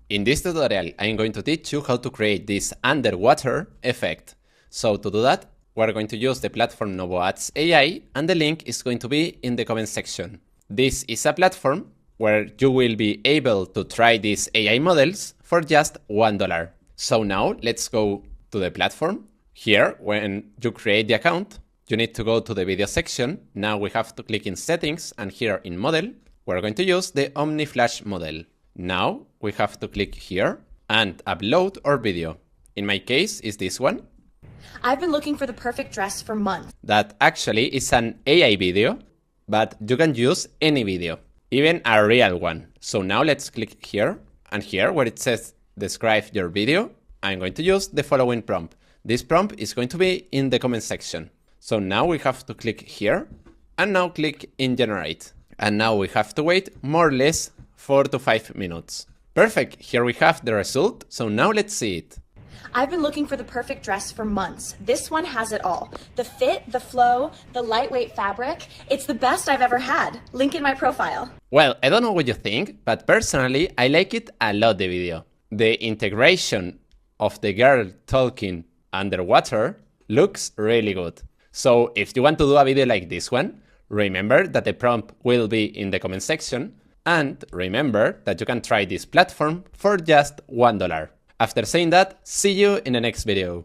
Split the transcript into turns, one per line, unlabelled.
In this tutorial, I'm going to teach you how to create this underwater effect. So to do that, we're going to use the platform novoads.ai, and the link is going to be in the comment section. This is a platform where you will be able to try these AI models for just $1. So now let's go to the platform. Here, when you create the account, you need to go to the video section. Now we have to click in settings, and here in model, we're going to use the Omniflash model. Now we have to click here and upload our video. In my case, is this one.
I've been looking for the perfect dress for months.
That actually is an AI video, but you can use any video, even a real one. So now let's click here, and here where it says describe your video, I'm going to use the following prompt. This prompt is going to be in the comment section. So now we have to click here, and now click in generate. And now we have to wait more or less 4 to 5 minutes. Perfect, here we have the result, so now let's see it.
I've been looking for the perfect dress for months. This one has it all. The fit, the flow, the lightweight fabric. It's the best I've ever had. Link in my profile.
Well, I don't know what you think, but personally, I like it a lot, the video. The integration of the girl talking underwater looks really good. So if you want to do a video like this one, remember that the prompt will be in the comment section, and remember that you can try this platform for just $1. After saying that, see you in the next video.